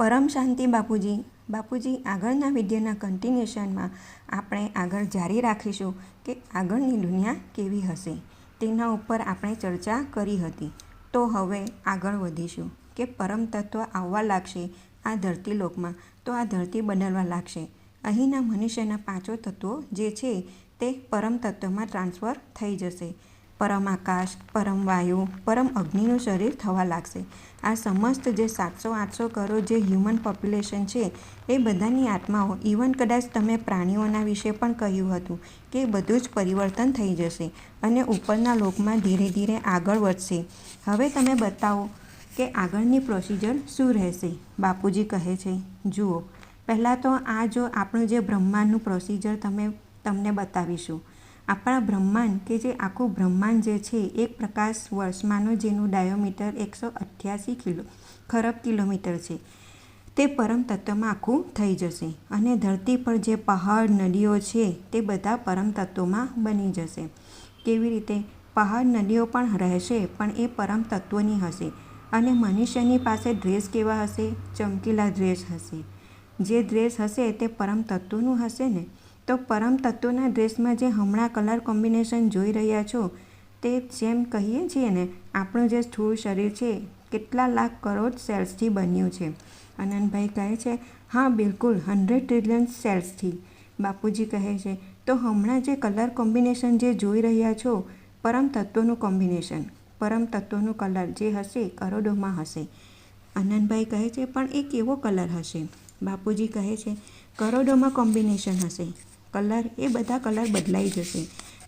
પરમ શાંતિ બાપુજી આગળના વિડીયોના કન્ટિન્યુએશનમાં આપણે આગળ જારી રાખીશું કે આગળની દુનિયા કેવી હશે તેના ઉપર આપણે ચર્ચા કરી હતી. તો હવે આગળ વધીશું કે પરમ તત્વ આવવા લાગશે આ ધરતીલોકમાં, તો આ ધરતી બદલવા લાગશે. અહીંના મનુષ્યના પાંચો તત્વો જે છે તે પરમ તત્વમાં ટ્રાન્સફર થઈ જશે. પરમ આકાશ, પરમ વાયુ, પરમ અગ્નિનું શરીર થવા લાગશે. આ સમસ્ત જે 700-800 કરોડ જે હ્યુમન પોપ્યુલેશન છે એ બધાની આત્માઓ, ઇવન કદાચ તમે પ્રાણીઓના વિશે પણ કહ્યું હતું કે બધું જ પરિવર્તન થઈ જશે અને ઉપરના લોકમાં ધીરે ધીરે આગળ વધશે. હવે તમે બતાવો કે આગળની પ્રોસિજર શું રહેશે. બાપુજી કહે છે, જુઓ, પહેલાં તો આ જો આપણું જે બ્રહ્માંડનું પ્રોસિજર તમને બતાવીશું. આપણા બ્રહ્માંડ કે જે આખું બ્રહ્માંડ જે છે એક પ્રકાશ વર્ષમાંનો જેનું ડાયોમીટર 188 ખરબ કિલોમીટર છે તે પરમ તત્વમાં આખું થઈ જશે અને ધરતી પર જે પહાડ નદીઓ છે તે બધા પરમ તત્વોમાં બની જશે. કેવી રીતે? પહાડ નદીઓ પણ રહેશે પણ એ પરમ તત્વોની હશે. અને મનુષ્યની પાસે ડ્રેસ કેવા હશે? ચમકીલા ડ્રેસ હશે. જે ડ્રેસ હશે તે પરમ તત્વોનું હશે ને. તો પરમ તત્વોના ડ્રેસમાં જે હમણાં કલર કોમ્બિનેશન જોઈ રહ્યા છો તે જેમ કહીએ છીએ ને, આપણું જે સ્થૂળ શરીર છે કેટલા લાખ કરોડ સેલ્સથી બન્યું છે. આનંદભાઈ કહે છે, હા બિલકુલ 100 ટ્રિલિયન સેલ્સથી. બાપુજી કહે છે, તો હમણાં જે કલર કોમ્બિનેશન જે જોઈ રહ્યા છો પરમ તત્વોનું કોમ્બિનેશન, પરમ તત્વોનું કલર જે હશે કરોડોમાં હશે. આનંદભાઈ કહે છે, પણ એ કેવો કલર હશે? બાપુજી કહે છે, કરોડોમાં કોમ્બિનેશન હશે. કલર એ બધા કલર બદલાઈ જશે.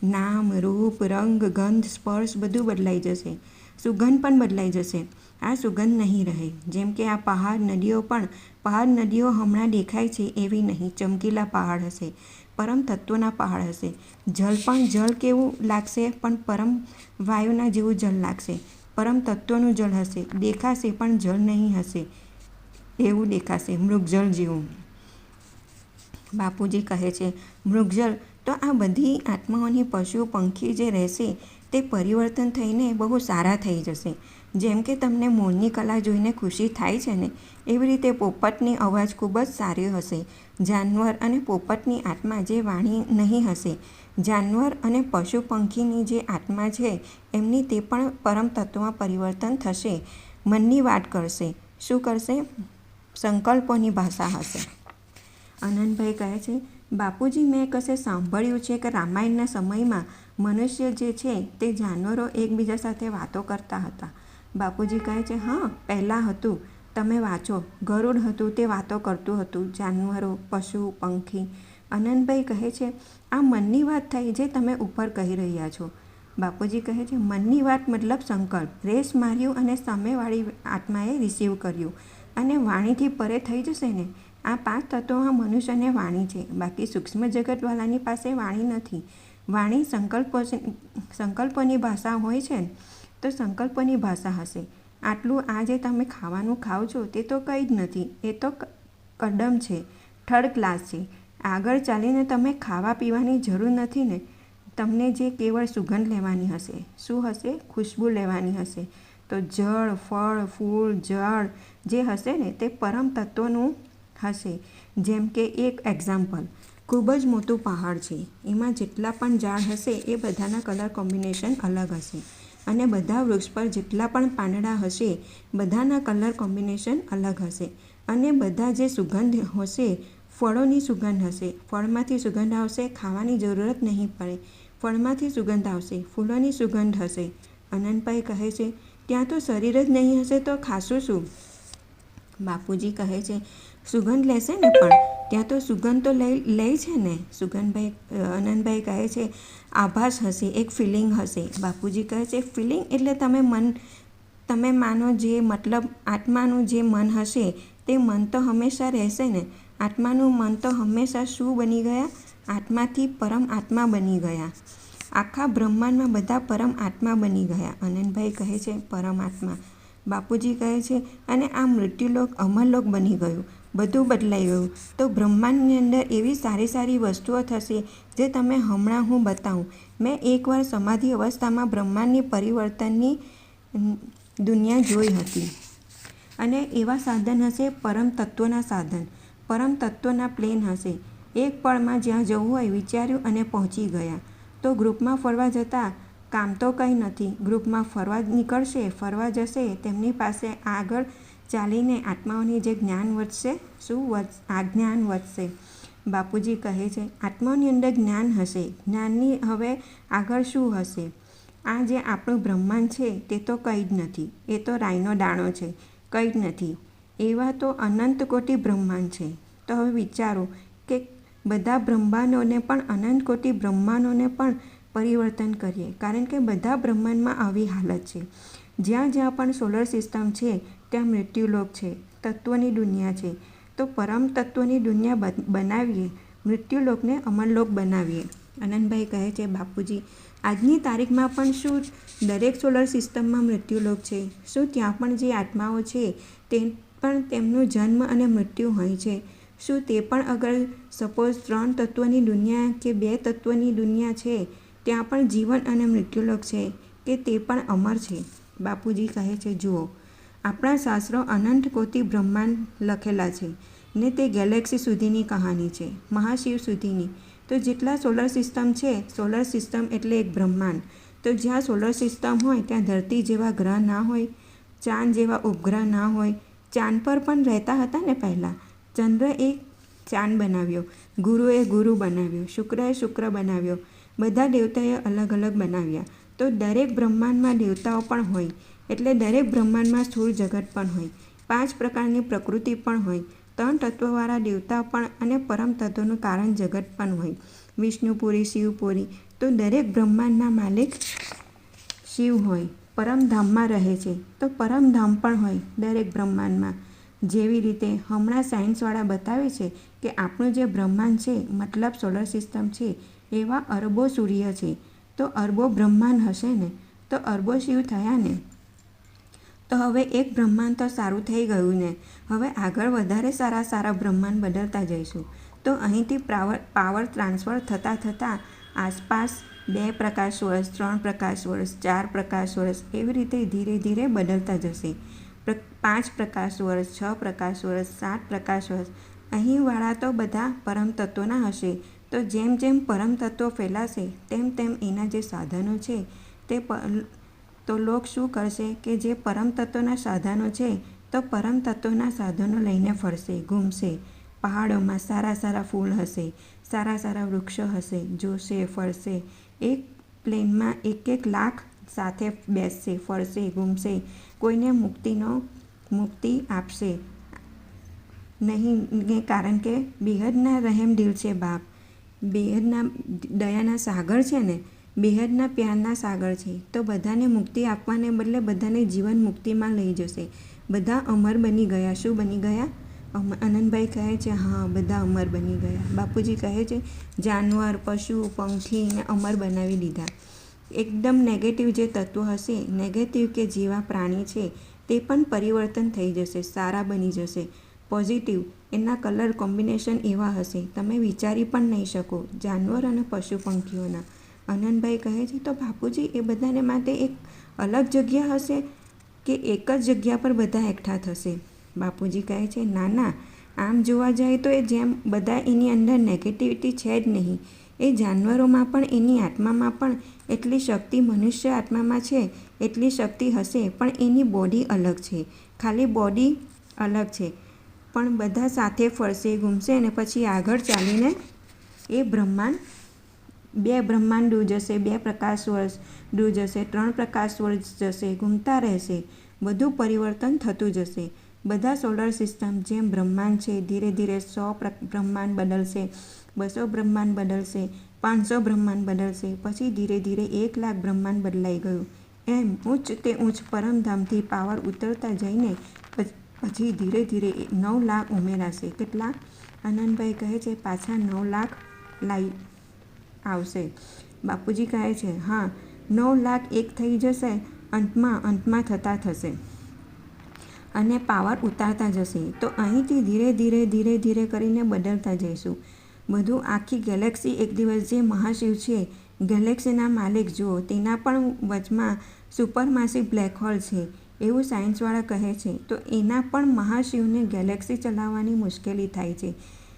નામ, રૂપ, રંગ, ગંધ, સ્પર્શ બધું બદલાઈ જશે. સુગંધ પણ બદલાઈ જશે. આ સુગંધ નહીં રહે. જેમ કે આ પહાડ નદીઓ હમણાં દેખાય છે એવી નહીં, ચમકીલા પહાડ હશે, પરમ તત્વોના પહાડ હશે. જળ પણ જળ કેવું લાગશે? પણ પરમ વાયુના જેવું જળ લાગશે. પરમ તત્વોનું જળ હશે. દેખાશે પણ જળ નહીં હશે એવું દેખાશે, મૃગજળ જેવું. બાપુજી કહે છે, મૃગજળ તો આ બધી આત્માઓની પશુ પંખી જે રહેશે તે પરિવર્તન થઈને બહુ સારા થઈ જશે. જેમ કે તમને મોરની કલા જોઈને ખુશી થાય છે ને, એવી રીતે પોપટની અવાજ ખૂબ જ સારી હશે. જાનવર અને પોપટની આત્મા જે વાણી નહીં હશે, જાનવર અને પશુ પંખીની જે આત્મા છે એમની તે પણ પરમ તત્વમાં પરિવર્તન થશે. મનની વાત કરશે. શું કરશે? સંકલ્પોની ભાષા હશે. આનંદભાઈ કહે છે, બાપુજી મેં કશે સાંભળ્યું છે કે રામાયણના સમયમાં મનુષ્ય જે છે તે જાનવરો એકબીજા સાથે વાતો કરતા હતા. બાપુજી કહે છે, હા પહેલાં હતું, તમે વાંચો, ગરુડ હતું તે વાતો કરતું હતું, જાનવરો, પશુ, પંખી. આનંદભાઈ કહે છે, આ મનની વાત થઈ જે તમે ઉપર કહી રહ્યા છો. બાપુજી કહે છે, મનની વાત મતલબ સંકલ્પ. રેસ માર્યું અને સામેવાળી આત્માએ રિસીવ કર્યું અને વાણીથી પરે થઈ જશે ને. આ 5 તત્વોમાં મનુષ્યને વાણી છે, બાકી સૂક્ષ્મ જગતવાળાની પાસે વાણી નથી. વાણી સંકલ્પોની ભાષા હોય છે ને, તો સંકલ્પોની ભાષા હશે. આટલું આ જે તમે ખાવાનું ખાઓ છો તે તો કંઈ જ નથી, એ તો કદમ છે, થર્ડ ક્લાસ છે. આગળ ચાલીને તમે ખાવા પીવાની જરૂર નથી ને. તમને જે કેવળ સુગંધ લેવાની હશે. શું હશે? ખુશ્બુ લેવાની હશે. તો જળ, ફળ, ફૂલ, જળ જે હશે ને તે પરમ તત્વોનું હશે. જેમ કે એક એક્ઝામ્પલ, ખૂબ જ મોટું પહાડ છે, એમાં જેટલા પણ ઝાડ હશે એ બધાના કલર કોમ્બિનેશન અલગ હશે અને બધા વૃક્ષ પર જેટલા પણ પાંદડા હશે બધાના કલર કોમ્બિનેશન અલગ હશે. અને બધા જે સુગંધ હશે, ફળોની સુગંધ હશે, ફળમાંથી સુગંધ આવશે, ખાવાની જરૂરત નહીં પડે, ફળમાંથી સુગંધ આવશે, ફૂલોની સુગંધ હશે. આનંદભાઈ કહે છે, ત્યાં તો શરીર જ નહીં હશે તો ખાશું શું? બાપુજી કહે છે, સુગંધ લેશે ને, પણ ત્યાં તો સુગંધ તો લે છે ને. આનંદભાઈ કહે છે, આભાસ હશે, એક ફિલિંગ હશે. બાપુજી કહે છે, ફિલિંગ એટલે તમે માનો જે મતલબ આત્માનું જે મન હશે તે મન તો હંમેશા રહેશે ને. આત્માનું મન તો હંમેશા શું બની ગયા? આત્માથી પરમ આત્મા બની ગયા. આખા બ્રહ્માંડમાં બધા પરમ આત્મા બની ગયા. આનંદભાઈ કહે છે, પરમ આત્મા. બાપુજી કહે છે, અને આ મૃત્યુલોક અમરલોક બની ગયું, બધું બદલાઈ ગયું. તો બ્રહ્માંડની અંદર એવી સારી સારી વસ્તુઓ થશે જે તમે હમણાં હું બતાવું. મેં એકવાર સમાધિ અવસ્થામાં બ્રહ્માંડની પરિવર્તનની દુનિયા જોઈ હતી. અને એવા સાધન હશે પરમ તત્વના સાધન, પરમ તત્વના પ્લેન હશે. એક પળમાં જ્યાં જવું હોય વિચાર્યું અને પહોંચી ગયા. તો ગ્રુપમાં ફરવા જતાં કામ તો કંઈ નથી. ગ્રુપમાં ફરવા નીકળશે, ફરવા જશે, તેમની પાસે આગળ ચાલીને આત્માઓની જે જ્ઞાન વધશે, આ જ્ઞાન વધશે. બાપુજી કહે છે આત્માઓની અંદર જ્ઞાન હશે. જ્ઞાનની હવે આગળ શું હશે? આ જે આપણું બ્રહ્માંડ છે તે તો કંઈ જ નથી. એ તો રાઈનો દાણો છે, કંઈ જ નથી. એવા તો અનંત કોટી બ્રહ્માંડ છે. તો હવે વિચારો કે બધા બ્રહ્માંડોને પણ, અનંત કોટી બ્રહ્માંડોને પણ પરિવર્તન કરીએ, કારણ કે બધા બ્રહ્માંડમાં આવી હાલત છે. જ્યાં જ્યાં પણ સોલર સિસ્ટમ છે ત્યાં મૃત્યુલોક છે, તત્વની દુનિયા છે. તો પરમ તત્વની દુનિયા બનાવીએ, મૃત્યુલોકને અમરલોક બનાવીએ. આનંદભાઈ કહે છે બાપુજી આજની તારીખમાં પણ શું દરેક સોલર સિસ્ટમમાં મૃત્યુલોક છે? શું ત્યાં પણ જે આત્માઓ છે તે પણ તેમનું જન્મ અને મૃત્યુ હોય છે? શું તે પણ અગર સપોઝ 3 તત્વની દુનિયા કે 2 તત્વની દુનિયા છે ત્યાં પણ જીવન અને મૃત્યુલોક છે કે તે પણ અમર છે? બાપુજી કહે છે જુઓ, આપણા શાસ્ત્રો અનંત કોટી બ્રહ્માંડ લખેલા છે ને તે ગેલેક્સી સુધીની કહાની છે, મહાશિવ સુધીની. તો જેટલા સોલર સિસ્ટમ છે, સોલર સિસ્ટમ એટલે એક બ્રહ્માંડ. તો જ્યાં સોલર સિસ્ટમ હોય ત્યાં ધરતી જેવા ગ્રહ ના હોય, ચાંદ જેવા ઉપગ્રહ ના હોય. ચાંદ પર પણ રહેતા હતા ને પહેલાં. ચંદ્ર એક ચાંદ બનાવ્યો, ગુરુએ ગુરુ બનાવ્યો, શુક્રએ શુક્ર બનાવ્યો, બધા દેવતાએ અલગ અલગ બનાવ્યા. તો દરેક બ્રહ્માંડમાં દેવતાઓ પણ હોય, એટલે દરેક બ્રહ્માંડમાં સ્થૂળ જગત પણ હોય, 5 પ્રકારની પ્રકૃતિ પણ હોય, 3 તત્વવાળા દેવતા પણ અને પરમ તત્વનું કારણ જગત પણ હોય, વિષ્ણુપુરી, શિવપુરી. તો દરેક બ્રહ્માંડના માલિક શિવ હોય, પરમધામમાં રહે છે. તો પરમધામ પણ હોય દરેક બ્રહ્માંડમાં. જેવી રીતે હમણાં સાયન્સવાળા બતાવે છે કે આપણું જે બ્રહ્માંડ છે, મતલબ સોલર સિસ્ટમ છે, એવા અરબો સૂર્ય છે. તો અરબો બ્રહ્માંડ હશે ને, તો અરબો શિવ થયા ને. તો હવે એક બ્રહ્માંડ તો સારું થઈ ગયું ને, હવે આગળ વધારે સારા બ્રહ્માંડ બદલતા જઈશું. તો અહીંથી પાવર ટ્રાન્સફર થતાં આસપાસ 2 પ્રકાશ વર્ષ, 3 પ્રકાશ વર્ષ, 4 પ્રકાશ વર્ષ, એવી રીતે ધીરે ધીરે બદલતા જશે. 5 પ્રકાશ વર્ષ, 6 પ્રકાશ વર્ષ, 7 પ્રકાશ વર્ષ. અહીંવાળા તો બધા પરમ તત્વોના હશે. તો જેમ જેમ પરમ તત્વો ફેલાશે તેમ તેમ એના જે સાધનો છે તે તો લોક શું કરશે કે જે પરમ તત્વના સાધનો છે તો પરમ તત્વના સાધનો લઈને ફરશે, ઘૂમશે. પહાડોમાં સારા ફૂલ હશે, સારા વૃક્ષો હશે, જોશે, ફરશે. એક પ્લેનમાં 1 લાખ સાથે બેસશે, ફરશે, ઘૂમશે. કોઈને મુક્તિ આપશે નહીં, કારણ કે બેહદના રહેમ દિલ છે બાપ. બેહદના દયાના સાગર છે ને, બેહદના પ્યારના સાગર છે. તો બધાને મુક્તિ આપવાને બદલે બધાને જીવન મુક્તિમાં લઈ જશે. બધા અમર બની ગયા. શું બની ગયા? આનંદભાઈ કહે છે હા, બધા અમર બની ગયા. બાપુજી કહે છે જાનવર, પશુ, પંખીને અમર બનાવી દીધા. એકદમ નેગેટિવ જે તત્વો હશે, નેગેટિવ કે જેવા પ્રાણી છે તે પણ પરિવર્તન થઈ જશે, સારા બની જશે. પોઝિટિવ, એના કલર કોમ્બિનેશન એવા હશે તમે વિચારી પણ નહીં શકો, જાનવર અને પશુ પંખીઓના. આનંદભાઈ કહે છે તો બાપુજી એ બધાને માટે એક અલગ જગ્યા હશે કે એક જ જગ્યા પર બધા એકઠા થશે? બાપુજી કહે છે ના, આમ જોવા જાય તો એ જેમ બધા એની અંદર નેગેટિવિટી છે જ નહીં. એ જાનવરોમાં પણ, એની આત્મામાં પણ એટલી શક્તિ મનુષ્ય આત્મામાં છે એટલી શક્તિ હશે, પણ એની બોડી અલગ છે. ખાલી બોડી અલગ છે, પણ બધા સાથે ફરશે, ઘૂમશે અને પછી આગળ ચાલીને એ બ્રહ્માંડ 2 બ્રહ્માંડ દૂર જશે, 2 પ્રકાશ વર્ષ દૂર જશે, 3 પ્રકાશ વર્ષ જશે, ઘૂમતા રહેશે. બધું પરિવર્તન થતું જશે. બધા સોલર સિસ્ટમ જેમ બ્રહ્માંડ છે, ધીરે ધીરે 100 બ્રહ્માંડ બદલશે, 200 બ્રહ્માંડ બદલશે, 500 બ્રહ્માંડ બદલશે, પછી ધીરે ધીરે 1 લાખ બ્રહ્માંડ બદલાઈ ગયું. એમ ઉચ્ચ તે ઉચ્ચ પરમધામથી પાવર ઉતરતા જઈને પછી ધીરે ધીરે 9 લાખ ઉમેરાશે. કેટલા? આનંદભાઈ કહે છે પાછા 9 લાખ આવશે. બાપુજી કહે છે હા, 9 લાખ એક થઈ જશે, અંતમાં થશે અને પાવર ઉતારતા જશે. તો અહીંથી ધીરે ધીરે કરીને બદલતા જઈશું. બધું આખી ગેલેક્સી એક દિવસ જે મહાશિવ છે, ગેલેક્સીના માલિક જુઓ, તેના પણ વચમાં સુપરમાસિવ બ્લેક હોલ છે. એવું સાયન્સવાળા કહે છે. તો એના પણ મહાશિવને ગેલેક્સી ચલાવવાની મુશ્કેલી થાય છે.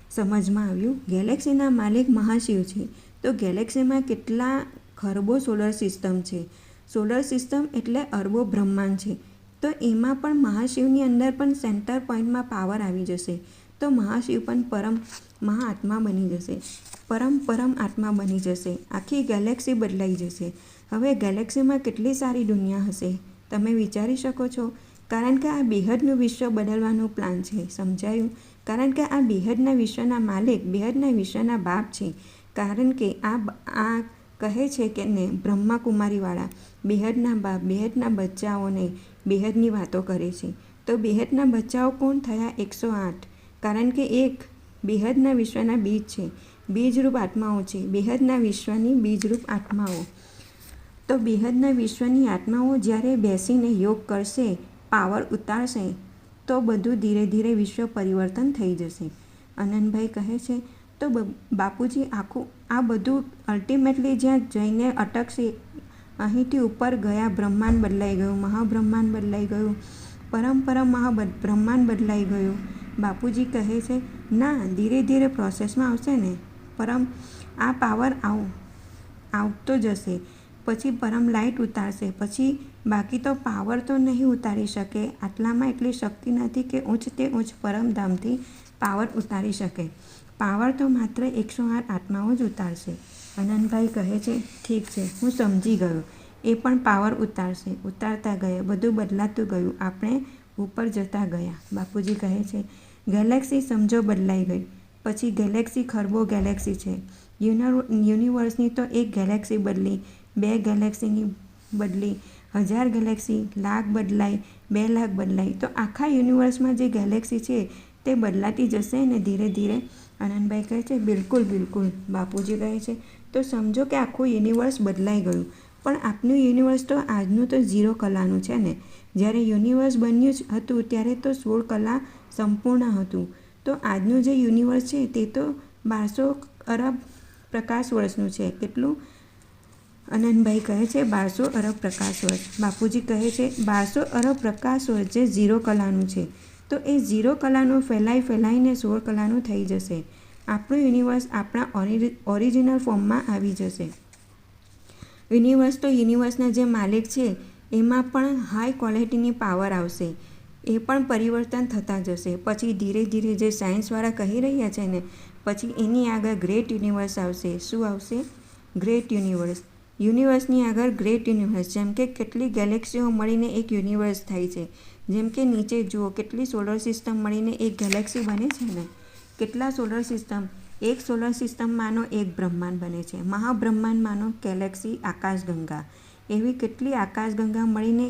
સમજમાં આવ્યું? ગેલેક્સીના માલિક મહાશિવ છે. તો ગેલેક્સીમાં કેટલા ખરબો સોલર સિસ્ટમ છે. સોલર સિસ્ટમ એટલે અરબો બ્રહ્માંડ છે. તો એમાં પણ મહાશિવની અંદર પણ સેન્ટર પોઈન્ટમાં પાવર આવી જશે. તો મહાશિવ પણ પરમ મહાઆત્મા બની જશે. પરમ આત્મા બની જશે. આખી ગેલેક્સી બદલાઈ જશે. હવે ગેલેક્સીમાં કેટલી સારી દુનિયા હશે તમે વિચારી શકો છો? કારણ કે આ બેહદનું વિશ્વ બદલવાનું પ્લાન છે. સમજાયું? કારણ કે આ બેહદના વિશ્વના માલિક બેહદના વિશ્વના બાપ છે. કારણ કે આ કહે છે કે ને બ્રહ્માકુમારીવાળા બેહદના બાપ બેહદના બચ્ચાઓને બેહદની વાતો કરે છે. તો બેહદના બચ્ચાઓ કોણ થયા? 108. કારણ કે એક બેહદના વિશ્વના બીજ છે. બીજરૂપ આત્માઓ છે. બેહદના વિશ્વની બીજરૂપ આત્માઓ. તો બેહદના વિશ્વની આત્માઓ જ્યારે બેસીને યોગ કરશે, પાવર ઉતારશે, તો બધું ધીરે ધીરે વિશ્વ પરિવર્તન થઈ જશે. આનંદભાઈ કહે છે તો બાપુજી આખું આ બધું અલ્ટિમેટલી જ્યાં જઈને અટકશે, અહીંથી ઉપર ગયા બ્રહ્માંડ બદલાઈ ગયું, મહાબ્રહ્માંડ બદલાઈ ગયું, બ્રહ્માંડ બદલાઈ ગયું. બાપુજી કહે છે ના, ધીરે ધીરે પ્રોસેસમાં આવશે ને. આ પાવર આવતો જશે. પછી પરમ લાઇટ ઉતારશે. પછી બાકી તો પાવર તો નહીં ઉતારી શકે. આટલામાં એટલી શક્તિ નથી કે ઉચ્ચ તે ઉચ્ચ પરમધામથી પાવર ઉતારી શકે. પાવર તો માત્ર 108 આત્માઓ જ ઉતારશે. આનંદભાઈ કહે છે ઠીક છે, હું સમજી ગયો. એ પણ પાવર ઉતારશે. ઉતારતા ગયા, બધું બદલાતું ગયું. આપણે ઉપર જતા ગયા. બાપુજી કહે છે ગેલેક્સી સમજો બદલાઈ ગઈ. પછી ગેલેક્સી ખરબો ગેલેક્સી છે. યુનિવર્સની તો એક ગેલેક્સી બદલી, 2 ગેલેક્સીની બદલી, 1000 ગેલેક્સી, લાખ બદલાઈ, 2 લાખ બદલાઈ. તો આખા યુનિવર્સમાં જે ગેલેક્સી છે તે બદલાતી જશે ને ધીરે ધીરે. આનંદભાઈ કહે છે બિલકુલ. બાપુજી કહે છે તો સમજો કે આખું યુનિવર્સ બદલાઈ ગયું. પણ આપનું યુનિવર્સ તો આજનું તો 0 કલાનું છે ને. જ્યારે યુનિવર્સ બન્યું જ હતું ત્યારે તો 16 કલા સંપૂર્ણ હતું. તો આજનું જે યુનિવર્સ છે તે તો 1200 અરબ પ્રકાશ વર્ષનું છે. કેટલું? આનંદભાઈ કહે છે 1200 અરબ પ્રકાશ વર્ષ. બાપુજી કહે છે 1200 અરબ પ્રકાશ વર્ષ જે 0 કલાનું છે. તો એ 0 કલાનું ફેલાઈને 16 કલાનું થઈ જશે. આપણું યુનિવર્સ આપણા ઓરિજિનલ ફોર્મમાં આવી જશે. યુનિવર્સ તો યુનિવર્સના જે માલિક છે એમાં પણ હાઈ ક્વોલિટીની પાવર આવશે. એ પણ પરિવર્તન થતા જશે. પછી ધીરે ધીરે જે સાયન્સવાળા કહી રહ્યા છે ને, પછી એની આગળ ગ્રેટ યુનિવર્સ આવશે. શું આવશે? Great universe. યુનિવર્સની આગળ ગ્રેટ યુનિવર્સ. જેમ કે કેટલી ગેલેક્સીઓ મળીને એક યુનિવર્સ થાય છે. જેમ કે નીચે જુઓ કેટલી સોલર સિસ્ટમ મળીને એક ગેલેક્સી બને છે ને. કેટલા સોલર સિસ્ટમ? એક સોલર સિસ્ટમમાંનો એક બ્રહ્માંડ બને છે. મહાબ્રહ્માંડમાંનો ગેલેક્સી આકાશગંગા. એવી કેટલી આકાશગંગા મળીને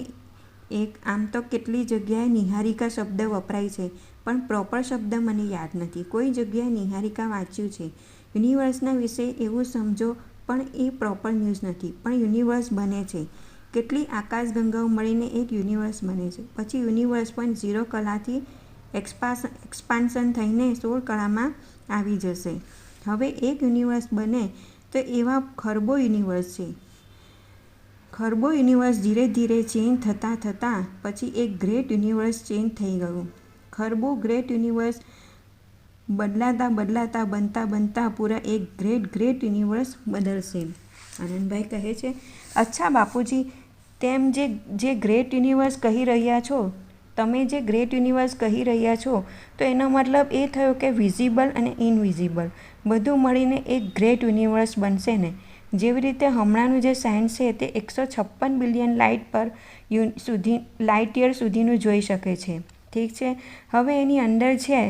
એક. આમ તો કેટલી જગ્યાએ નિહારિકા શબ્દ વપરાય છે, પણ પ્રોપર શબ્દ મને યાદ નથી. કોઈ જગ્યાએ નિહારિકા વાંચ્યું છે. યુનિવર્સના વિશે એવું સમજો, પણ એ પ્રોપર ન્યૂઝ નથી. પણ યુનિવર્સ બને છે. કેટલી આકાશગંગાઓ મળીને એક યુનિવર્સ બને છે. પછી યુનિવર્સ પણ 0 કલાથી એક્સપાન્શન થઈને 16 કલામાં આવી જશે. હવે એક યુનિવર્સ બને તો એવા ખરબો યુનિવર્સ છે. ખરબો યુનિવર્સ ધીરે ધીરે ચેન્જ થતાં પછી એક ગ્રેટ યુનિવર્સ ચેન્જ થઈ ગયું. ખરબો ગ્રેટ યુનિવર્સ બદલાતા બનતા પૂરા એક ગ્રેટ યુનિવર્સ બદલશે. આનંદભાઈ કહે છે અચ્છા બાપુજી, તેમ જે ગ્રેટ યુનિવર્સ કહી રહ્યા છો, તમે જે ગ્રેટ યુનિવર્સ કહી રહ્યા છો, તો એનો મતલબ એ થયો કે વિઝિબલ અને ઇનવિઝિબલ બધું મળીને એક ગ્રેટ યુનિવર્સ બનશે ને. જેવી રીતે હમણાંનું જે સાયન્સ છે તે 156 બિલિયન લાઇટ યર સુધીનું જોઈ શકે છે. ઠીક છે. હવે એની અંદર છે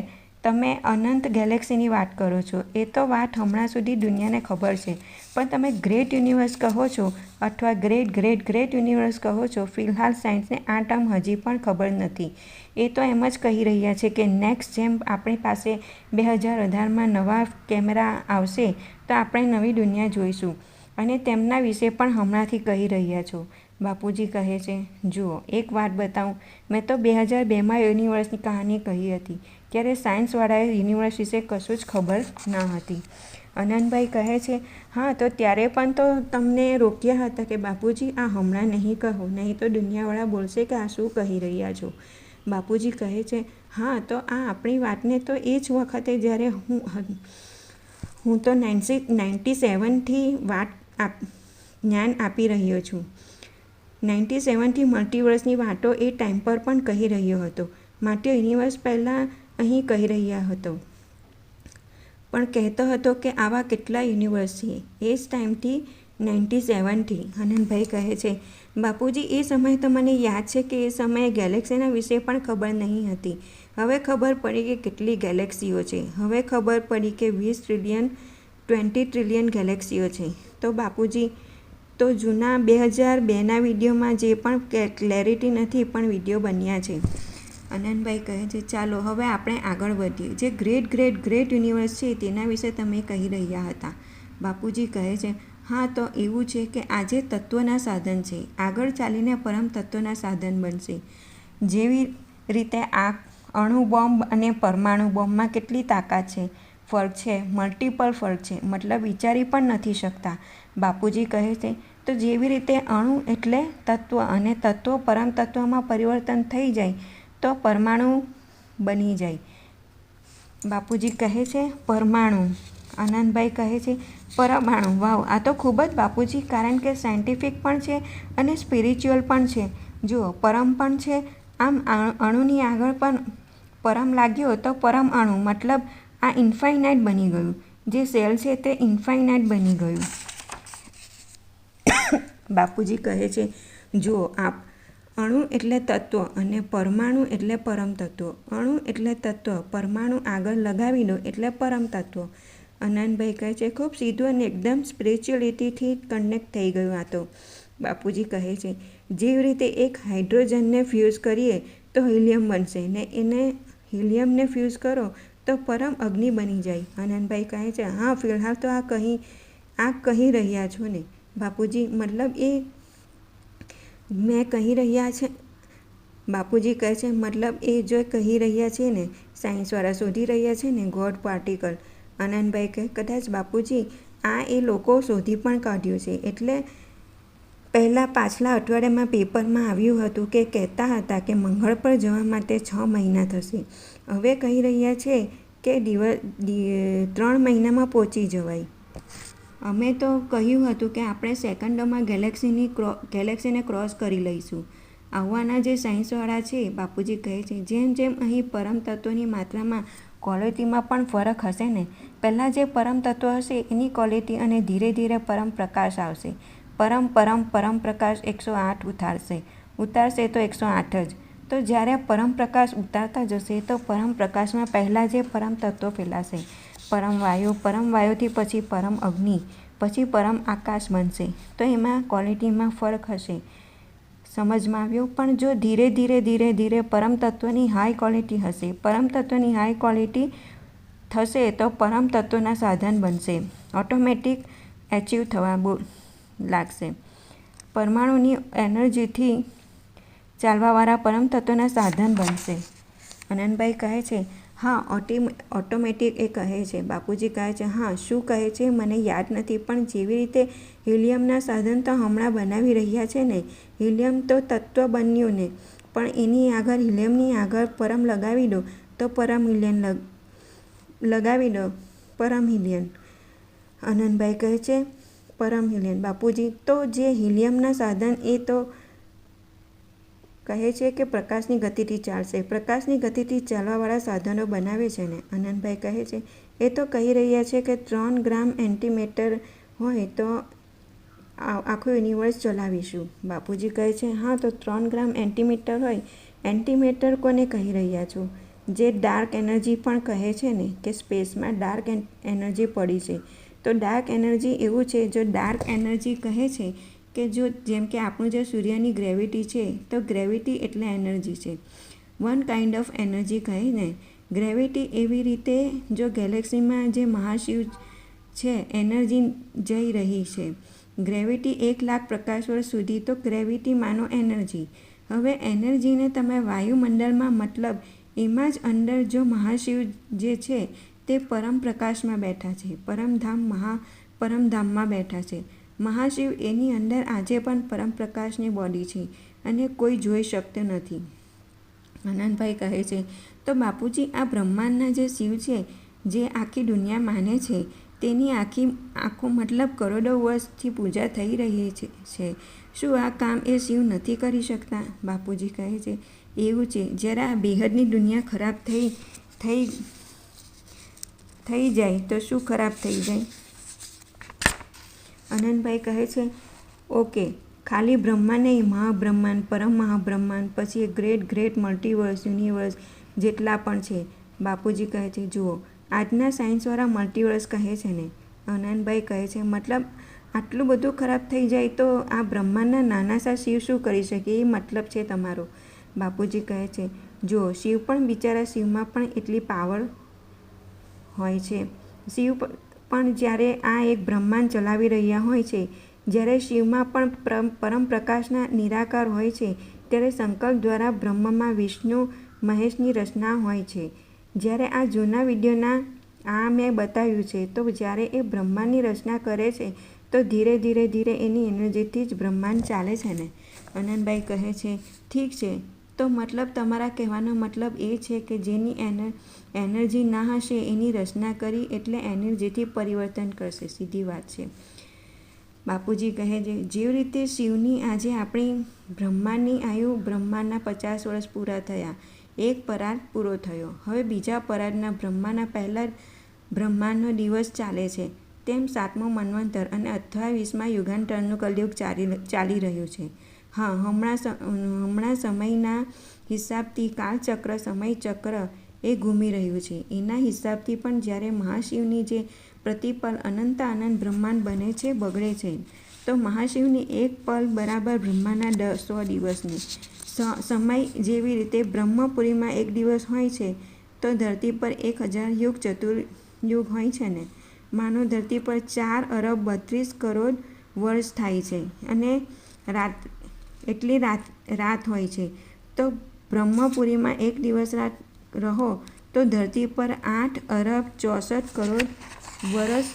તમે અનંત ગેલેક્સીની વાત કરો છો. એ તો વાત હમણાં સુધી દુનિયાને ખબર છે. પણ તમે ગ્રેટ યુનિવર્સ કહો છો અથવા ગ્રેટ યુનિવર્સ કહો છો. ફિલહાલ સાયન્સને આ ટર્મ હજી પણ ખબર નથી. એ તો એમ જ કહી રહ્યા છે કે નેક્સ્ટ જેમ આપણી પાસે 2018માં નવા કેમેરા આવશે તો આપણે નવી દુનિયા જોઈશું. અને તેમના વિશે પણ હમણાંથી કહી રહ્યા છો. બાપુજી કહે છે જુઓ, એક વાત બતાવું. મેં તો 2002માં યુનિવર્સની કહાની કહી હતી. ત્યારે સાયન્સવાળાએ યુનિવર્સ વિશે કશું જ ખબર ન હતી. આનંદભાઈ કહે છે, હા તો ત્યારે પણ તો તમને રોક્યા હતા કે બાપુજી આ હમણાં નહીં કહો, નહીં તો દુનિયાવાળા બોલશે કે આ શું કહી રહ્યા છો. બાપુજી કહે છે, હા તો આ આપણી વાતને તો એ જ વખતે જ્યારે હું તો 97થી જ્ઞાન આપી રહ્યો છું. 97થી મલ્ટીવર્સની વાતો એ ટાઈમ પર પણ કહી રહ્યો હતો. માટે યુનિવર્સ પહેલાં અહીં કહી રહ્યા હતો, પણ કહેતો હતો કે આવા કેટલા યુનિવર્સ છે. એ જ ટાઈમથી 97થી. આનંદભાઈ કહે છે, બાપુજી એ સમયે તો મને યાદ છે કે એ સમયે ગેલેક્સીના વિશે પણ ખબર નહીં હતી. હવે ખબર પડી કે કેટલી ગેલેક્સીઓ છે. હવે ખબર પડી કે 20 ટ્રિલિયન 20 ટ્રિલિયન ગેલેક્સીઓ છે. તો બાપુજી તો જૂના 2002ના વિડીયોમાં જે પણ ક્લેરિટી નથી પણ વિડીયો બન્યા છે. આનંદભાઈ કહે છે, ચાલો હવે આપણે આગળ વધીએ. જે ગ્રેટ ગ્રેટ ગ્રેટ યુનિવર્સ છે તેના વિશે તમે કહી રહ્યા હતા. બાપુજી કહે છે, હા તો એવું છે કે આજે તત્વના સાધન છે, આગળ ચાલીને પરમ તત્વના સાધન બનશે. જેવી રીતે આ અણુ બોમ્બ અને પરમાણુ બોમ્બમાં કેટલી તાકાત છે, ફર્ક છે, મલ્ટિપલ ફર્ક છે, મતલબ વિચારી પણ નથી શકતા. બાપુજી કહે છે, તો જેવી રીતે અણુ એટલે તત્વ અને તત્વ પરમ તત્વમાં પરિવર્તન થઈ જાય તો પરમાણુ બની જાય. બાપુજી કહે છે, પરમાણુ. આનંદભાઈ કહે છે, પરમાણુ. વાવ, આ તો ખૂબ જ બાપુજી, કારણ કે સાયન્ટિફિક પણ છે અને સ્પિરિચ્યુઅલ પણ છે. જુઓ, પરમ પણ છે. આમ અણુની આગળ પણ પરમ લાગ્યો તો પરમ અણુ, મતલબ આ ઇન્ફાઇનાઇટ બની ગયું. જે સેલ છે તે ઇન્ફાઇનાઇટ બની ગયું. બાપુજી કહે છે, જુઓ અણુ એટલે તત્વ અને પરમાણુ એટલે પરમ તત્વ. અણુ એટલે તત્વ, પરમાણુ આગળ લગાવી દો એટલે પરમ તત્વ. આનંદભાઈ કહે છે, ખૂબ સીધું અને એકદમ સ્પિરિચ્યુઅલિટીથી કનેક્ટ થઈ ગયું આ તો. બાપુજી કહે છે, જેવી રીતે એક હાઇડ્રોજનને ફ્યુઝ કરીએ તો હિલિયમ બનશે ને એને હિલિયમને ફ્યુઝ કરો તો પરમ અગ્નિ બની જાય. આનંદભાઈ કહે છે, હા ફિલહાલ તો આ કહી રહ્યા છો ને બાપુજી, મતલબ એ મેં કહી રહ્યા છે. બાપુજી કહે છે, મતલબ એ જો કહી રહ્યા છે ને, સાયન્સવાળા શોધી રહ્યા છે ને ગોડ પાર્ટિકલ. આનંદભાઈ કહે, કદાચ બાપુજી આ એ લોકો શોધી પણ કાઢ્યું છે. એટલે પાછલા અઠવાડિયામાં પેપરમાં આવ્યું હતું કે કહેતા હતા કે મંગળ પર જવા માટે 6 મહિના થશે. હવે કહી રહ્યા છે કે 3 મહિનામાં પહોંચી જવાય. અમે તો કહ્યું હતું કે આપણે સેકન્ડોમાં ગેલેક્સીને ક્રોસ કરી લઈશું. આવવાના જે સાયન્સવાળા છે, બાપુજી કહે છે, જેમ જેમ અહીં પરમ તત્વોની માત્રામાં ક્વોલિટીમાં પણ ફરક હશે ને, પહેલાં જે પરમ તત્વ હશે એની ક્વોલિટી અને ધીરે ધીરે પરમ પ્રકાશ આવશે. પરમ પ્રકાશ 108 ઉતારશે તો 108 જ. તો જ્યારે પરમ પ્રકાશ ઉતારતા જશે તો પરમ પ્રકાશમાં પહેલાં જે પરમ તત્વો ફેલાશે. પરમ વાયુથી પછી પરમ અગ્નિ, પછી પરમ આકાશ બનશે. તો એમાં ક્વોલિટીમાં ફરક હશે. સમજમાં આવ્યું? પણ જો ધીરે ધીરે પરમ તત્વની હાઈ ક્વોલિટી હશે, પરમ તત્વની હાઈ ક્વોલિટી થશે તો પરમ તત્વના સાધન બનશે. ઓટોમેટિક એચિવ થવા લાગશે. પરમાણુની એનર્જીથી ચાલવાવાળા પરમ તત્વના સાધન બનશે. આનંદભાઈ કહે છે, હા ઓટોમેટિક એ કહે છે. બાપુજી કહે છે, હા શું કહે છે મને યાદ નથી, પણ જેવી રીતે હિલિયમના સાધન તો હમણાં બનાવી રહ્યા છે ને, હિલિયમ તો તત્વ બન્યું ને, પણ એની આગળ હિલિયમની આગળ પરમ લગાવી દો તો પરમ હિલિયન લગાવી દો, પરમ હિલિયન. આનંદભાઈ કહે છે, પરમ હિલિયન. બાપુજી તો જે હિલિયમના સાધન એ તો કહે છે કે પ્રકાશની ગતિથી ચાલશે. પ્રકાશની ગતિથી ચાલવાવાળા સાધનો બનાવે છે ને. આનંદભાઈ કહે છે, એ તો કહી રહ્યા છે કે 3 ગ્રામ એન્ટીમેટર હોય તો આખું યુનિવર્સ ચલાવીશું. બાપુજી કહે છે, હા તો 3 ગ્રામ એન્ટીમીટર હોય. એન્ટીમેટર કોને કહી રહ્યા છો? જે ડાર્ક એનર્જી પણ કહે છે ને કે સ્પેસમાં ડાર્ક એનર્જી પડી છે. તો ડાર્ક એનર્જી એવું છે, જો ડાર્ક એનર્જી કહે છે કે જો જેમ કે આપણું જે સૂર્યની ગ્રેવિટી છે, તો ગ્રેવિટી એટલે એનર્જી છે. વન કાઇન્ડ ઓફ એનર્જી કહે ને. ગ્રેવિટી એવી રીતે જો ગેલેક્સીમાં જે મહાશિવ છે એનર્જી જઈ રહી છે. ગ્રેવિટી 1 લાખ પ્રકાશ વર્ષ સુધી, તો ગ્રેવિટી માનો એનર્જી. હવે એનર્જીને તમે વાયુમંડળમાં, મતલબ એમાં જ અંદર જો મહાશિવ જે છે તે પરમ પ્રકાશમાં બેઠા છે, પરમધામમાં બેઠા છે. મહાશિવ એની અંદર આજે પણ પરમ પ્રકાશની બોડી છે અને કોઈ જોઈ શકતું નથી. આનંદભાઈ કહે છે, તો બાપુજી, આ બ્રહ્માંડના જે શિવ છે, જે આખી દુનિયા માને છે, તેની આખો મતલબ કરોડો વર્ષથી પૂજા થઈ રહી છે. શું આ કામ એ શિવ નથી કરી શકતા? બાપુજી કહે છે, એવું છે. જ્યારે આ બેહદની દુનિયા ખરાબ થઈ જાય તો શું ખરાબ થઈ જાય? આનંદભાઈ કહે છે, ઓકે, ખાલી બ્રહ્માંડ નહીં, મહાબ્રહ્માંડ, પરમ મહાબ્રહ્માંડ, પછી ગ્રેટ મલ્ટીવર્સ, યુનિવર્સ જેટલા પણ છે. બાપુજી કહે છે, જુઓ, આજના સાયન્સવાળા મલ્ટીવર્સ કહે છે ને. આનંદભાઈ કહે છે, મતલબ આટલું બધું ખરાબ થઈ જાય તો આ બ્રહ્માંડના નાના સા શિવ શું કરી શકે, એ મતલબ છે તમારો? બાપુજી કહે છે, જુઓ, શિવ પણ બિચારા, શિવમાં પણ એટલી પાવર હોય છે. શિવ પણ જ્યારે આ એક બ્રહ્માંડ ચલાવી રહ્યા હોય છે, જ્યારે શિવમાં પણ પરમ પ્રકાશના નિરાકાર હોય છે, ત્યારે સંકલ્પ દ્વારા બ્રહ્મમાં વિષ્ણુ મહેશની રચના હોય છે. જ્યારે આ જૂના વિડીયોના આ મેં બતાવ્યું છે, તો જ્યારે એ બ્રહ્માંડની રચના કરે છે તો ધીરે એની એનર્જીથી જ બ્રહ્માંડ ચાલે છે ને. આનંદભાઈ કહે છે, ઠીક છે, તો મતલબ તમારા કહેવાનો મતલબ એ છે કે જેની એનર્જી ના હશે એની રચના કરી એટલે એનર્જીથી પરિવર્તન કરશે. સીધી વાત છે. બાપુજી કહે છે, જેવી રીતે શિવની આજે આપણી બ્રહ્માંડની આયુ, બ્રહ્માંડના 50 વર્ષ પૂરા થયા, એક પરાર પૂરો થયો, હવે બીજા પરારના બ્રહ્માના પહેલા બ્રહ્માંડનો દિવસ ચાલે છે, તેમ 7મો મન્વંતર અને 28મા યુગાંતરનું કલયુગ ચાલી રહ્યું છે. હા, હમણાં સમયના હિસાબથી કાળચક્ર, સમયચક્ર એ ઘૂમી રહ્યું છે. એના હિસાબથી પણ જ્યારે મહાશિવની જે પ્રતિપલ અનંત બ્રહ્માંડ બને છે, બગડે છે, તો મહાશિવની એક પલ બરાબર બ્રહ્માંડના 100 દિવસની સમય. જેવી રીતે બ્રહ્મપુરીમાં એક દિવસ હોય છે, તો ધરતી પર 1000 યુગ ચતુર્યુગ હોય છે ને. માનો ધરતી પર 4 અરબ 32 કરોડ વર્ષ થાય છે અને એટલી રાત હોય છે. તો બ્રહ્મપુરીમાં એક દિવસ રાત રહો તો ધરતી પર 8 અરબ 64 કરોડ વર્ષ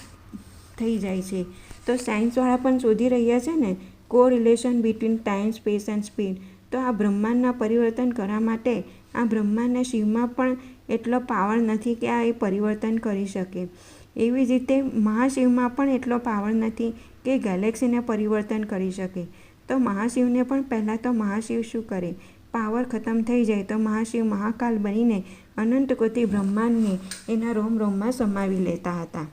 થઈ જાય છે. તો સાયન્સવાળા પણ શોધી રહ્યા છે ને, correlation between time, space and speed. તો આ બ્રહ્માંડના પરિવર્તન કરવા માટે આ બ્રહ્માંડના શિવમાં પણ એટલો પાવર નથી કે આ એ પરિવર્તન કરી શકે. એવી જ રીતે મહાશિવમાં પણ એટલો પાવર નથી કે ગેલેક્સીને પરિવર્તન કરી શકે. તો મહાશિવને પણ પહેલાં તો મહાશિવ શું કરે, પાવર ખતમ થઈ જાય તો મહાશિવ મહાકાલ બનીને અનંત કોટી બ્રહ્માંડને એના રોમમાં સમાવી લેતા હતા.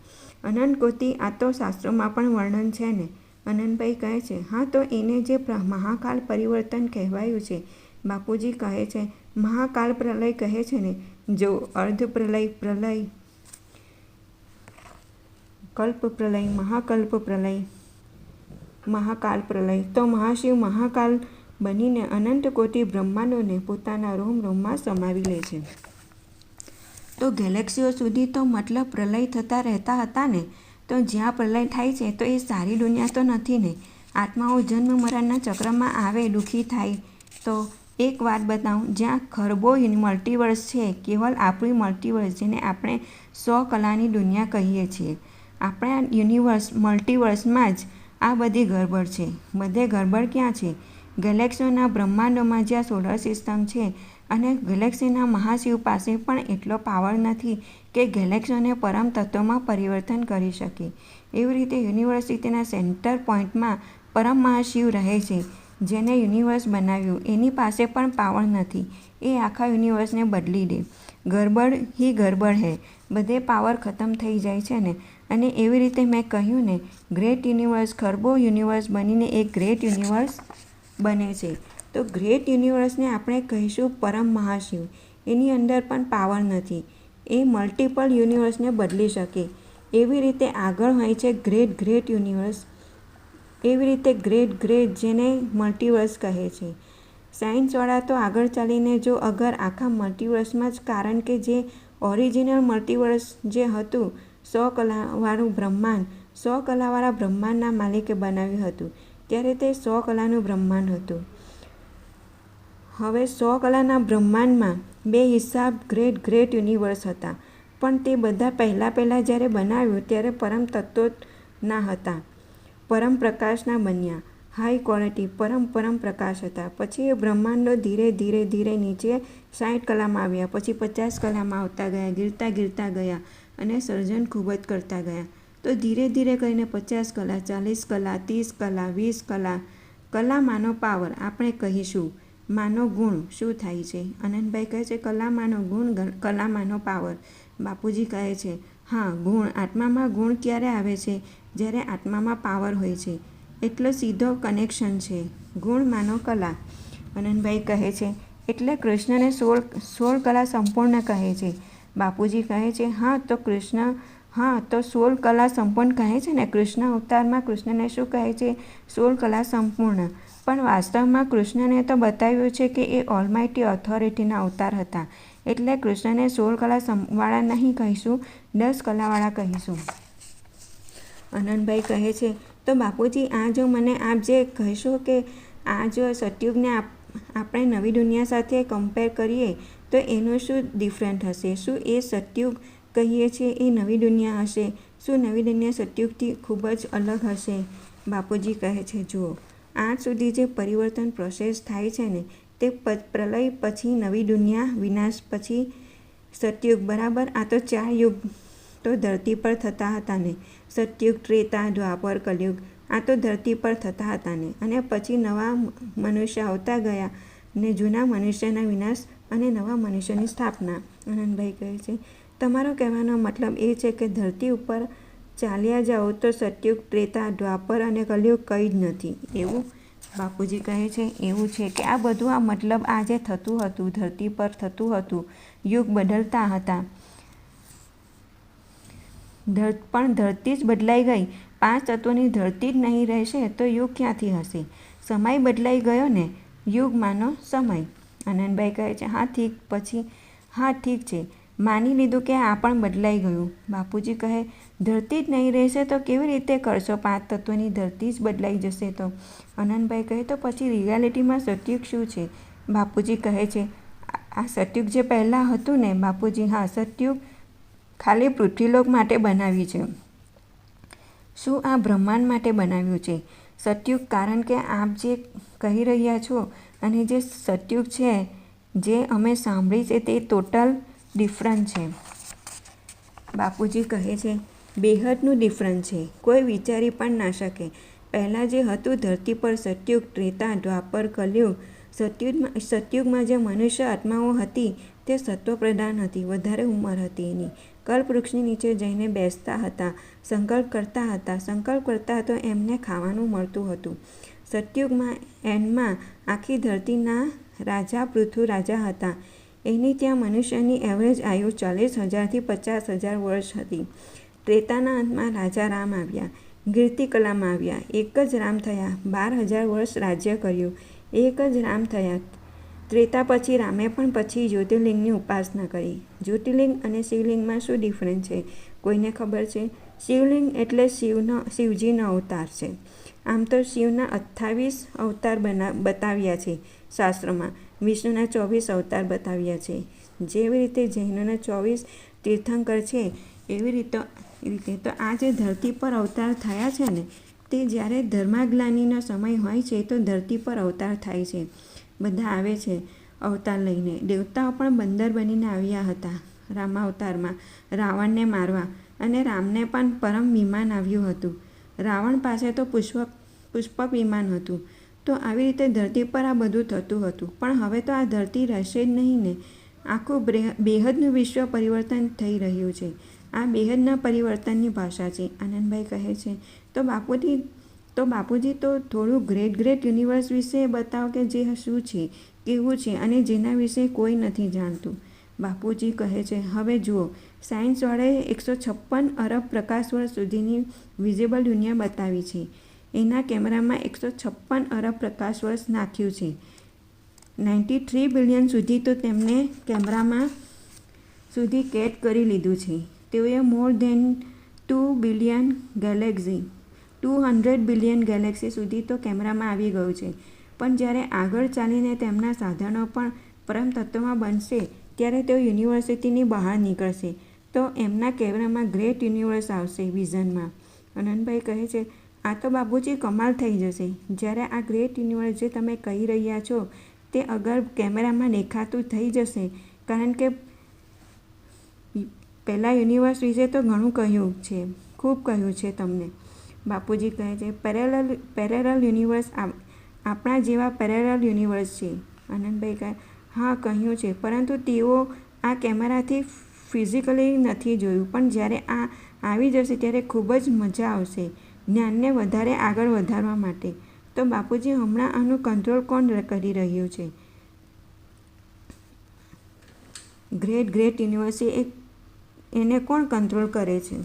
અનંત કોટી, આ તો શાસ્ત્રોમાં પણ વર્ણન છે ને. આનંદભાઈ કહે છે, હા, તો એને જે મહાકાલ પરિવર્તન કહેવાયું છે. બાપુજી કહે છે, મહાકાલ પ્રલય કહે છે ને, જો અર્ધ પ્રલય, કલ્પ પ્રલય, મહાકલ્પ પ્રલય, મહાકાલ પ્રલય. તો મહાશિવ મહાકાલ બનીને અનંત કોટી બ્રહ્માંડોને પોતાના રોમમાં સમાવી લે છે. તો ગેલેક્સીઓ સુધી તો મતલબ પ્રલય થતા રહેતા હતા ને. તો જ્યાં પ્રલય થાય છે તો એ સારી દુનિયા તો નથી ને. આત્માઓ જન્મ મરણના ચક્રમાં આવે, દુઃખી થાય. તો એક વાત બતાવું, જ્યાં ખરબો મલ્ટીવર્સ છે, કેવલ આપણી મલ્ટીવર્સ, જેને આપણે 100 કલાની દુનિયા કહીએ છીએ, આપણા યુનિવર્સ મલ્ટીવર્સમાં જ આ બધી ગડબડ છે. બધે ગડબડ ક્યાં છે? ગેલેક્સીઓના બ્રહ્માંડોમાં, જ્યાં સોલર સિસ્ટમ છે. અને ગેલેક્સીના મહાશિવ પાસે પણ એટલો પાવર નથી કે ગેલેક્સીઓને પરમ તત્વોમાં પરિવર્તન કરી શકે. એવી રીતે યુનિવર્સિટીના સેન્ટર પોઈન્ટમાં પરમ મહાશિવ રહે છે, જેને યુનિવર્સ બનાવ્યું, એની પાસે પણ પાવર નથી એ આખા યુનિવર્સને બદલી દે. ગડબડ હે. બધે પાવર ખતમ થઈ જાય છે ને. અને એવી રીતે મેં કહ્યું ને, ગ્રેટ યુનિવર્સ, ખરબો યુનિવર્સ બનીને એક ગ્રેટ યુનિવર્સ બને છે. તો ગ્રેટ યુનિવર્સને આપણે કહીશું પરમ મહાશિવ. એની અંદર પણ પાવર નથી, એ મલ્ટિપલ યુનિવર્સને બદલી શકે. એવી રીતે આગળ હોય છે ગ્રેટ યુનિવર્સ. એવી રીતે ગ્રેટ જેને મલ્ટીવર્સ કહે છે. સાયન્સવાળા તો આગળ ચાલીને જો અગર આખા મલ્ટીવર્સમાં જ, કારણ કે જે ઓરિજિનલ મલ્ટીવર્સ જે હતું, 100 કલાવાળું બ્રહ્માંડ, 100 કલાવાળા બ્રહ્માંડના માલિકે બનાવ્યું હતું, ત્યારે તે 100 કલાનું બ્રહ્માંડ હતું. હવે 100 કલાના બ્રહ્માંડમાં 2 હિસ્સા ગ્રેટ યુનિવર્સ હતા. પણ તે બધા પહેલાં જ્યારે બનાવ્યું ત્યારે પરમ તત્વો ના હતા, પરમ પ્રકાશના બન્યા. હાઈ ક્વોલિટી પરમ પ્રકાશ હતા. પછી એ બ્રહ્માંડો ધીરે નીચે 60 કલામાં આવ્યા, પછી 50 કલામાં આવતા ગયા, ગીરતા ગયા અને સર્જન ખૂબ જ કરતા ગયા. તો ધીરે કરીને 50 કલા, 40 કલા, 30 કલા, 20 કલા. કલામાંનો પાવર આપણે કહીશું. માનો ગુણ શું થાય છે? આનંદભાઈ કહે છે કલામાંનો ગુણ, કલામાંનો પાવર. બાપુજી કહે છે હા, ગુણ. આત્મામાં ગુણ ક્યારે આવે છે? જ્યારે આત્મામાં પાવર હોય છે. એટલો સીધો કનેક્શન છે. ગુણ માનો કલા. આનંદભાઈ કહે છે એટલે કૃષ્ણને 16 કલા સંપૂર્ણ કહે છે. બાપુજી કહે છે હા, તો કૃષ્ણ, હા, તો 16 કલા સંપૂર્ણ કહે છે ને. કૃષ્ણ અવતારમાં કૃષ્ણને શું કહે છે? 16 કલા સંપૂર્ણ. પણ વાસ્તવમાં કૃષ્ણને તો બતાવ્યું છે કે એ ઓલમાઇટી ઓથોરિટીના અવતાર હતા. એટલે કૃષ્ણને 16 કલાવાળા નહીં કહીશું, 10 કલાવાળા કહીશું. આનંદભાઈ કહે છે તો બાપુજી, આ જો મને આપ જે કહેશો કે આ જો સતયુગને આપણે નવી દુનિયા સાથે કમ્પેર કરીએ તો એનું શું ડિફરન્ટ હશે? શું એ સતયુગ કહીએ છીએ એ નવી દુનિયા હશે? શું નવી દુનિયા સતયુગથી ખૂબ જ અલગ હશે? બાપુજી કહે છે જુઓ, આજ સુધી જે પરિવર્તન પ્રોસેસ થાય છે ને તે પ્રલય પછી નવી દુનિયા, વિનાશ પછી સતયુગ, બરાબર? આ તો 4 યુગ તો ધરતી પર થતા હતા ને. સતયુગ, ત્રેતા, દ્વાપર, કલયુગ. આ તો ધરતી પર થતા હતા ને. અને પછી નવા મનુષ્ય આવતા ગયા ને જૂના મનુષ્યના વિનાશ અને નવા મનુષ્યની સ્થાપના. આનંદભાઈ કહે છે તમારો કહેવાનો મતલબ એ છે કે ધરતી ઉપર ચાલ્યા જાઓ તો સતયુગ, ત્રેતા, દ્વાપર અને કલયુગ કંઈ જ નથી, એવું? બાપુજી કહે છે એવું છે કે આ બધું, આ મતલબ આ જે થતું હતું, ધરતી પર થતું હતું, યુગ બદલતા હતા, પણ ધરતી જ બદલાઈ ગઈ. 5 તત્વોની ધરતી જ નહીં રહેશે તો યુગ ક્યાંથી હશે? સમય બદલાઈ ગયો ને. યુગ માનો સમય. આનંદભાઈ કહે છે હા ઠીક, પછી હા ઠીક છે, માની લીધું કે આ પણ બદલાઈ ગયું. બાપુજી કહે ધરતી જ નહીં રહેશે તો કેવી રીતે કરશો? 5 તત્વોની ધરતી જ બદલાઈ જશે તો? આનંદભાઈ કહે તો પછી રિયાલિટીમાં સતયુગ શું છે? બાપુજી કહે છે આ સતયુગ જે પહેલાં હતું ને. બાપુજી હા, સતયુગ ખાલી પૃથ્વીલોક માટે બનાવ્યું છે. શું આ બ્રહ્માંડ માટે બનાવ્યું છે સતયુગ? કારણ કે આપ જે કહી રહ્યા છો અને જે સતયુગ છે જે અમે સાંભળી છે તે ટોટલ ડિફરન્ટ છે. બાપુજી કહે છે બેહદનું ડિફરન્ટ છે, કોઈ વિચારી પણ ના શકે. પહેલાં જે હતું ધરતી પર સતયુગ, ત્રેતા, દ્વાપર, કલયુગ. સતયુગમાં જે મનુષ્ય આત્માઓ હતી તે સત્વપ્રધાન હતી, વધારે ઉંમર હતી એની. કલ્પવૃક્ષની નીચે જઈને બેસતા હતા, સંકલ્પ કરતા તો એમને ખાવાનું મળતું હતું. સતયુગમાં એન્ડમાં આખી ધરતીના રાજા પૃથ્વીરાજા હતા. એની ત્યાં મનુષ્યની એવરેજ આયુ 40,000 થી 50,000 વર્ષ હતી. ત્રેતાના અંતમાં રાજા રામ આવ્યા, ગીર્તિ કલામાં આવ્યા. એક જ રામ થયા, 12,000 વર્ષ રાજ્ય કર્યું. એક જ રામ થયા. ત્રેતા પછી રામે પણ પછી જ્યોતિર્લિંગની ઉપાસના કરી. જ્યોતિર્લિંગ અને શિવલિંગમાં શું ડિફરન્સ છે? કોઈને ખબર છે? શિવલિંગ એટલે શિવજીનો અવતાર છે. આમ તો શિવના 28 અવતાર બતાવ્યા છે શાસ્ત્રોમાં. વિષ્ણુના 24 અવતાર બતાવ્યા છે. જેવી રીતે જૈનોના 24 તીર્થંકર છે એવી રીતે તો આ જે ધરતી પર અવતાર થયા છે ને તે જ્યારે ધર્માગ્લાનિનો સમય હોય છે તો ધરતી પર અવતાર થાય છે. બધા આવે છે અવતાર લઈને. દેવતાઓ પણ બંદર બનીને આવ્યા હતા રામાવતારમાં રાવણને મારવા. અને રામને પણ પરમ વિમાન આવ્યું હતું. રાવણ પાસે તો પુષ્પક વિમાન હતું. તો આવી રીતે ધરતી પર આ બધું થતું હતું. પણ હવે તો આ ધરતી રહેશે જ નહીં ને. આખું બેહદનું વિશ્વ પરિવર્તન થઈ રહ્યું છે. આ બેહદના પરિવર્તનની ભાષા છે. આનંદભાઈ કહે છે તો બાપુજી તો થોડું ગ્રેટ યુનિવર્સ વિશે બતાવો કે જે શું છે, કેવું છે અને જેના વિશે કોઈ નથી જાણતું. બાપુજી કહે છે હવે જુઓ, સાયન્સવાળાએ 156 અરબ પ્રકાશ વર્ષ સુધીની વિઝિબલ દુનિયા બતાવી છે. એના કેમેરામાં 156 અરબ પ્રકાશ વર્ષ નાખ્યું છે. 93 બિલિયન સુધી તો તેમને કેમેરામાં સુધી કેદ કરી લીધું છે. તેઓએ more than 2 billion galaxy 200 billion galaxy સુધી તો કેમેરામાં આવી ગયું છે. પણ જ્યારે આગળ ચાલીને તેમના સાધનો પણ પરમ તત્વમાં બનશે ત્યારે તેઓ યુનિવર્સિટીની બહાર નીકળશે. તો એમના કેમેરામાં ગ્રેટ યુનિવર્સ આવશે વિઝનમાં. આનંદભાઈ કહે છે, આ તો બાપુજી કમાલ થઈ જશે. જ્યારે આ ગ્રેટ યુનિવર્સ જે તમે કહી રહ્યા છો તે અગર કેમેરામાં દેખાતું થઈ જશે, કારણ કે પહેલાં યુનિવર્સ વિશે તો ઘણું કહ્યું છે, ખૂબ કહ્યું છે તમને. બાપુજી કહે છે, પેરેલલ યુનિવર્સ આપણા જેવા પેરેલલ યુનિવર્સ છે. આનંદભાઈ કહે, હા કહ્યું છે, પરંતુ તેઓ આ કેમેરાથી ફિઝિકલી નથી જોયું, પણ જ્યારે આ આવી જશે ત્યારે ખૂબ જ મજા આવશે જ્ઞાનને વધારે આગળ વધારવા માટે. તો બાપુજી હમણાં આનું કંટ્રોલ કોણ કરી રહ્યું છે? ગ્રેટ યુનિવર્સ એને કોણ કંટ્રોલ કરે છે?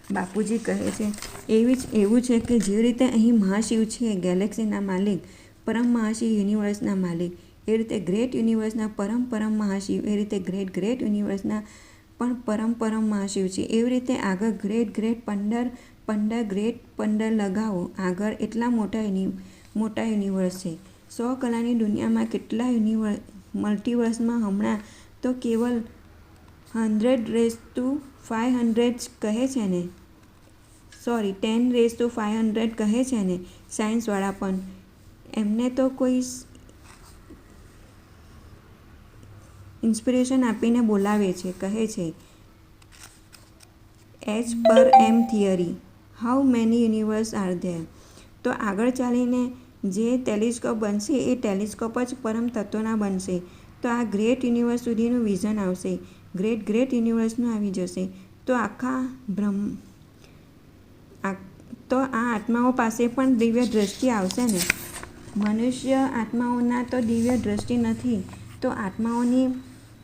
બાપુજી કહે છે, એવું છે કે જેવી રીતે અહીં મહાશિવ છે ગેલેક્સીના માલિક, પરમ મહાશિવ યુનિવર્સના માલિક, એ રીતે ગ્રેટ યુનિવર્સના પરમ મહાશિવ, એ રીતે ગ્રેટ યુનિવર્સના પણ પરમ મહાશિવ છે. એવી રીતે આગળ ગ્રેટ 15 લગાવો આગળ, એટલા મોટા યુનિવર્સ છે. 100 કલાની દુનિયામાં કેટલા મલ્ટીવર્સમાં હમણાં તો કેવલ 100⁵ કહે છે ને, સોરી 10⁵ કહે છે ને સાયન્સવાળા, પણ એમને તો કોઈ ઇન્સ્પિરેશન આપીને બોલાવે છે, કહે છે as per M theory how many universe are there. તો આગળ ચાલીને જે ટેલિસ્કોપ બનશે એ ટેલિસ્કોપ જ પરમ તત્વના બનશે. તો આ ગ્રેટ યુનિવર્સ સુધીનું વિઝન આવશે, ગ્રેટ યુનિવર્સનું આવી જશે. તો તો આ આત્માઓ પાસે પણ દિવ્ય દ્રષ્ટિ આવશે ને. મનુષ્ય આત્માઓના તો દિવ્ય દ્રષ્ટિ નથી, તો આત્માઓની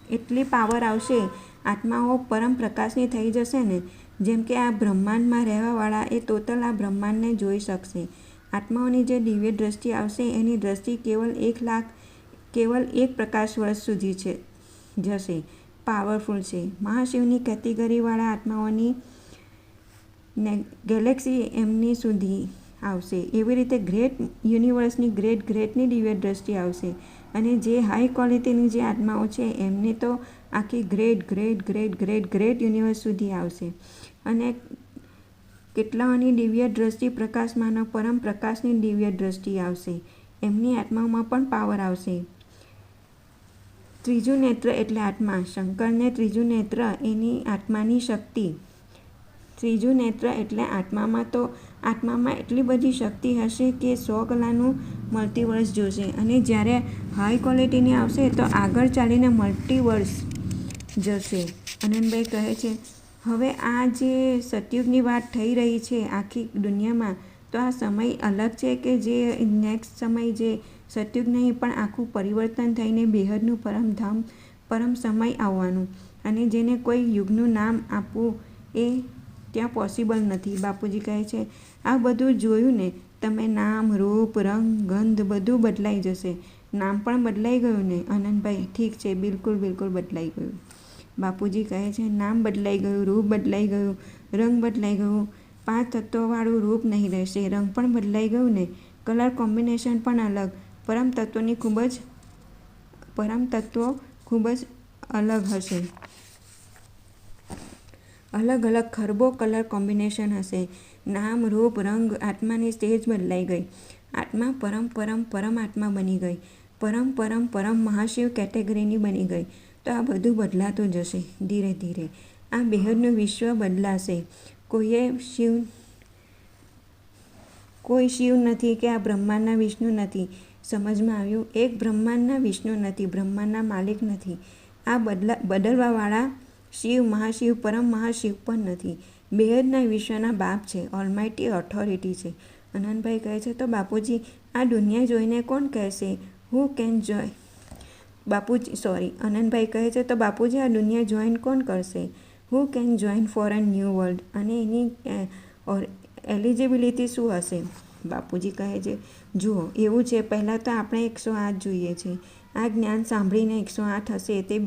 એટલી પાવર આવશે, આત્માઓ પરમ પ્રકાશની થઈ જશે ને. જેમ કે આ બ્રહ્માંડમાં રહેવાવાળા એ ટોટલ આ બ્રહ્માંડને જોઈ શકશે. આત્માઓની જે દિવ્ય દ્રષ્ટિ આવશે એની દ્રષ્ટિ કેવલ 1 પ્રકાશ વર્ષ સુધી જશે. પાવરફુલ છે. મહાશિવની કેટેગરીવાળા આત્માઓની ગેલેક્સી એમની સુધી આવશે. એવી રીતે ગ્રેટ યુનિવર્સની ગ્રેટની દિવ્ય દ્રષ્ટિ આવશે. અને જે હાઈ ક્વોલિટીની જે આત્માઓ છે એમને તો આખી ગ્રેટ યુનિવર્સ સુધી આવશે. અને કેટલાઓની દિવ્ય દ્રષ્ટિ પ્રકાશમાંનો પરમ પ્રકાશની દિવ્ય દ્રષ્ટિ આવશે. એમની આત્માઓમાં પણ પાવર આવશે. ત્રીજું નેત્ર એટલે આત્મા. શંકરને ત્રીજું નેત્ર એની આત્માની શક્તિ. ત્રીજું નેત્ર એટલે આત્મામાં એટલી બધી શક્તિ હશે કે 100 કલાનું મલ્ટીવર્સ જોશે. અને જ્યારે હાઈ ક્વોલિટીની આવશે તો આગળ ચાલીને મલ્ટીવર્સ જશે. આનંદભાઈ કહે છે, હવે આ જે સતયુગની વાત થઈ રહી છે આખી દુનિયામાં, તો આ સમય અલગ છે કે જે નેક્સ્ટ સમય જે સતયુગ નહીં પણ આખું પરિવર્તન થઈને બેહદનું પરમધામ પરમ સમય આવવાનું, અને જેને કોઈ યુગનું નામ આપવું એ ત્યાં પોસિબલ નથી. બાપુજી કહે છે, આ બધું જોયું ને તમે, નામ, રૂપ, રંગ, ગંધ બધું બદલાઈ જશે. નામ પણ બદલાઈ ગયું ને? આનંદભાઈ, ઠીક છે, બિલકુલ બદલાઈ ગયું. બાપુજી કહે છે, નામ બદલાઈ ગયું, રૂપ બદલાઈ ગયું, રંગ બદલાઈ ગયું. 5 તત્વોવાળું રૂપ નહીં રહેશે. રંગ પણ બદલાઈ ગયું ને? કલર કોમ્બિનેશન પણ અલગ. પરમ તત્વો ખૂબ જ અલગ હશે. અલગ ખરબો કલર કોમ્બિનેશન હશે. નામ, રૂપ, રંગ, આત્માની સ્ટેજ બદલાઈ ગઈ. આત્મા પરમ આત્મા બની ગઈ. પરમ મહાશિવ કેટેગરીની બની ગઈ. તો આ બધું બદલાતું જશે ધીરે ધીરે. આ બેહદનું વિશ્વ બદલાશે. કોઈ શિવ નથી કે આ બ્રહ્માંડના વિષ્ણુ નથી. સમજમાં આવ્યું? એક બ્રહ્માંડના વિષ્ણુ નથી, બ્રહ્માંડના માલિક નથી. આ બદલવાવાળા શિવ, મહાશિવ, પરમ મહાશિવ પણ નથી. બેહદના વિશ્વના બાપ છે, ઓલમાઇટી ઓથોરિટી છે. આનંદભાઈ કહે છે, તો બાપુજી આ દુનિયા જોઈને કોણ કહેશે હુ કેન જોય? આનંદભાઈ કહે છે, તો બાપુજી આ દુનિયા જોઈન કોણ કરશે? Who can join for a new world? અને એની એલિજિબિલિટી શું હશે? બાપુજી કહે છે, જુઓ એવું છે, પહેલાં તો આપણે 108 જોઈએ છે. આ જ્ઞાન સાંભળીને 108 હશે તે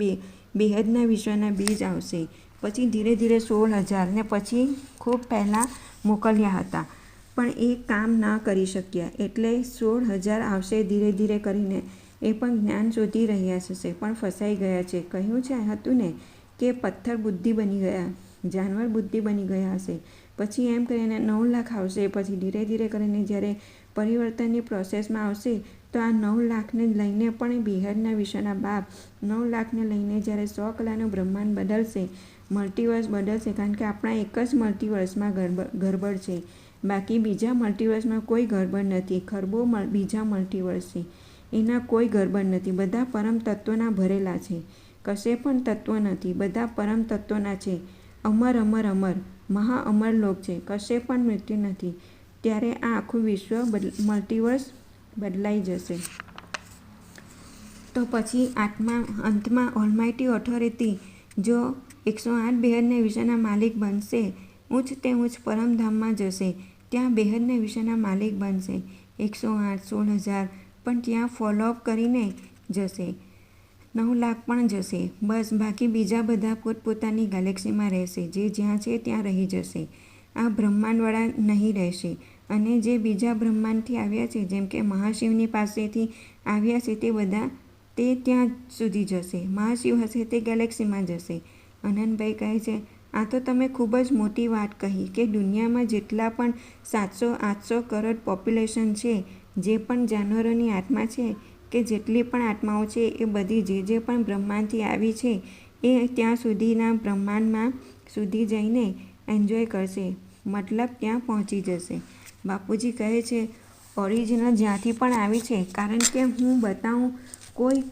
બેહદના વિશ્વના બીજ આવશે. પછી ધીરે ધીરે 16,000 ને પછી ખૂબ પહેલાં મોકલ્યા હતા, પણ એ કામ ના કરી શક્યા, એટલે 16,000 આવશે ધીરે ધીરે કરીને. એ પણ જ્ઞાન શોધી રહ્યા છે પણ ફસાઈ ગયા છે. કહ્યું છે હતું ને કે પથ્થર બુદ્ધિ બની ગયા, જાનવર બુદ્ધિ બની ગયા હશે. પછી એમ કરીને 9 લાખ આવશે. પછી ધીરે ધીરે કરીને જ્યારે પરિવર્તનની પ્રોસેસમાં આવશે તો આ 9 લાખને લઈને પણ બિહારના વિશ્વના બાપ 9 લાખને લઈને જ્યારે 100 કલાનું બ્રહ્માંડ બદલશે, મલ્ટીવર્સ બદલશે. કારણ કે આપણા એક જ મલ્ટીવર્સમાં ગરબડ છે, બાકી બીજા મલ્ટીવર્સમાં કોઈ ગરબડ નથી. ખરબો બીજા મલ્ટીવર્સ છે, એના કોઈ ગરબડ નથી. બધા પરમ તત્વોના ભરેલા છે, કશે પણ તત્વ નથી, બધા પરમ તત્વોના છે. અમર અમર અમર મહા અમર લોક છે, કશે પણ મૃત્યુ નથી. ત્યારે આ આખું વિશ્વ મલ્ટીવર્સ બદલાઈ જશે. તો પછી અંતમાં ઓલમાઇટી ઓથોરિટી જો 108 બેહદને વિશ્વના માલિક બનશે, ઉચ્ચ તે ઉચ્ચ પરમધામમાં જશે, ત્યાં બેહદને વિશ્વના માલિક બનશે. 108, 16,000 પણ ત્યાં ફોલોઅપ કરીને જશે. 9 લાખ પણ જશે. બસ બાકી બીજા બધા પોતપોતાની ગેલેક્સીમાં રહેશે. જે જ્યાં છે ત્યાં રહી જશે. આ બ્રહ્માંડવાળા નહીં રહેશે. અને જે બીજા બ્રહ્માંડથી આવ્યા છે, જેમ કે મહાશિવની પાસેથી આવ્યા છે, તે બધા તે ત્યાં સુધી જશે. મહાશિવ હશે તે ગેલેક્સીમાં જશે. અનંતભાઈ કહે છે, આ તો તમે ખૂબ જ મોટી વાત કહી કે દુનિયામાં જેટલા પણ 700-800 કરોડ પોપ્યુલેશન છે, જે પણ જાનવરોની આત્મા છે કે જેટલી પણ આત્માઓ છે, એ બધી જે પણ બ્રહ્માંડથી આવી છે એ ત્યાં સુધીના બ્રહ્માંડમાં સુધી જઈને એન્જોય કરશે, મતલબ ત્યાં પહોંચી જશે. બાપુજી કહે છે ઓરિજિનલ જ્યાંથી પણ આવી છે, કારણ કે હું બતાવું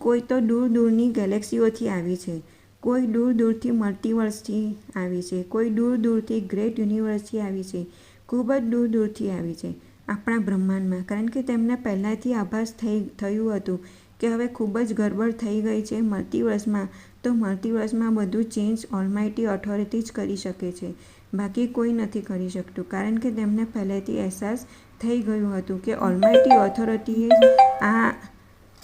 કોઈ તો દૂર દૂરની ગેલેક્સીઓથી આવી છે, કોઈ દૂર દૂરથી મલ્ટીવર્સથી આવી છે, કોઈ દૂર દૂરથી ગ્રેટ યુનિવર્સથી આવી છે, ખૂબ જ દૂર દૂરથી આવી છે આપણા બ્રહ્માંડમાં. કારણ કે તેમને પહેલાંથી આભાસ થયું હતું કે હવે ખૂબ જ ગડબડ થઈ ગઈ છે મલ્ટીવર્સમાં. તો મલ્ટીવર્સમાં બધું ચેન્જ ઓલમાઇટી ઓથોરિટી જ કરી શકે છે, બાકી કોઈ નથી કરી શકતું. કારણ કે તેમને પહેલેથી અહેસાસ થઈ ગયું હતું કે ઓલમાઇટી ઓથોરિટી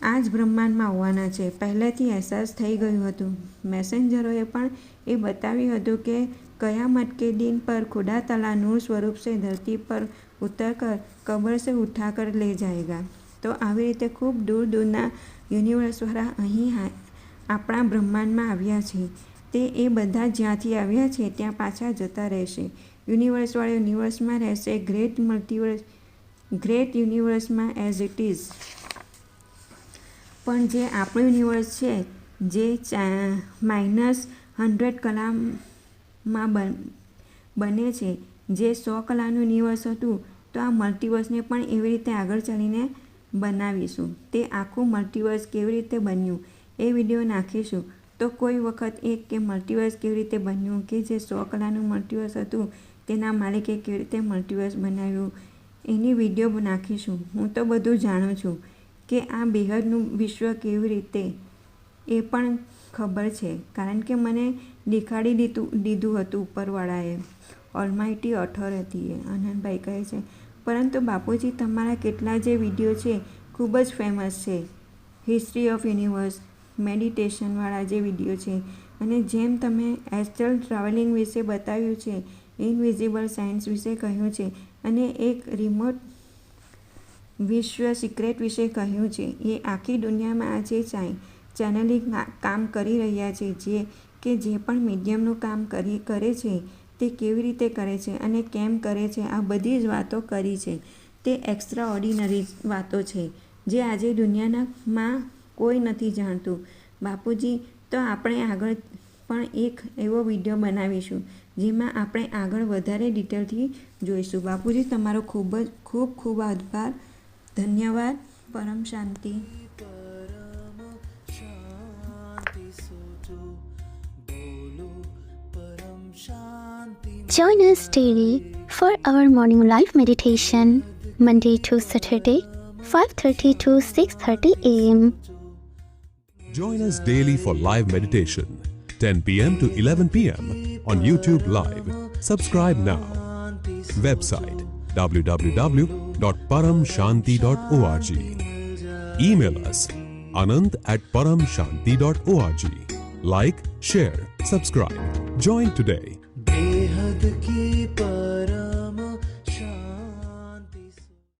આ જ બ્રહ્માંડમાં હોવાના છે. પહેલેથી અહેસાસ થઈ ગયું હતું. મેસેન્જરોએ પણ એ બતાવ્યું હતું કે કયામત કે દિન પર ખુદા તઆલા નૂર સ્વરૂપ સે ધરતી પર ઉતરકર કબર સે ઉઠાકર લે જાયગા. તો આવી રીતે ખૂબ દૂર દૂરના યુનિવર્સવાળા અહીં આપણા બ્રહ્માંડમાં આવ્યા છે. તે એ બધા જ્યાંથી આવ્યા છે ત્યાં પાછા જતા રહેશે. યુનિવર્સવાળા યુનિવર્સમાં રહેશે, ગ્રેટ યુનિવર્સમાં એઝ ઇટ ઇઝ. પણ જે આપણું યુનિવર્સ છે, જે -100 કલામાં બને છે, જે 100 કલાનું યુનિવર્સ હતું, તો આ મલ્ટીવર્સને પણ એવી રીતે આગળ ચાલીને બનાવીશું. તે આખું મલ્ટીવર્સ કેવી રીતે બન્યું એ વિડીયો નાખીશું. તો કોઈ વખત એક કે મલ્ટીવર્સ કેવી રીતે બન્યું, કે જે 100 કલાનું મલ્ટીવર્સ હતું તેના માલિકે કેવી રીતે મલ્ટીવર્સ બનાવ્યું, એની વિડીયો નાખીશું. હું તો બધું જાણું છું કે આ બેહદનું વિશ્વ કેવી રીતે, એ પણ ખબર છે. કારણ કે મને દેખાડી દીધું હતું ઉપરવાળાએ, ઓલમાઇટી ઓથોરિટીએ. આનંદભાઈ કહે છે, પરંતુ બાપુજી તમારા કેટલા જે વિડીયો છે ખૂબ જ ફેમસ છે. હિસ્ટ્રી ઓફ યુનિવર્સ, મેડિટેશનવાળા જે વિડીયો છે, અને જેમ તમે એસ્ટ્રલ ટ્રાવેલિંગ વિશે બતાવ્યું છે, ઇનવિઝિબલ સાયન્સ વિશે કહ્યું છે, અને એક રિમોટ વિશ્વ સિક્રેટ વિશે કહ્યું છે, એ આખી દુનિયામાં આજે ચેનલિંગ કામ કરી રહ્યા છે, જે પણ મીડિયમનું કામ કરે છે તે કેવી રીતે કરે છે અને કેમ કરે છે, આ બધી જ વાતો કરી છે. તે એક્સ્ટ્રા ઓર્ડિનરી વાતો છે જે આજે દુનિયામાં કોઈ નથી જાણતું. બાપુજી, તો આપણે આગળ પણ એક એવો વિડીયો બનાવીશું જેમાં આપણે આગળ વધારે ડિટેલથી જોઈશું. બાપુજી, તમારો ખૂબ આભાર. ધન્યવાદ. પરમ શાંતિ. Join us daily for our morning live meditation, Monday to Saturday, 5:30 to 6:30 a.m. Join us daily for live meditation, 10 p.m. to 11 p.m. on YouTube Live. Subscribe now. Website www.paramshanti.org. Email us anant@paramshanti.org. Like, share, subscribe. Join today.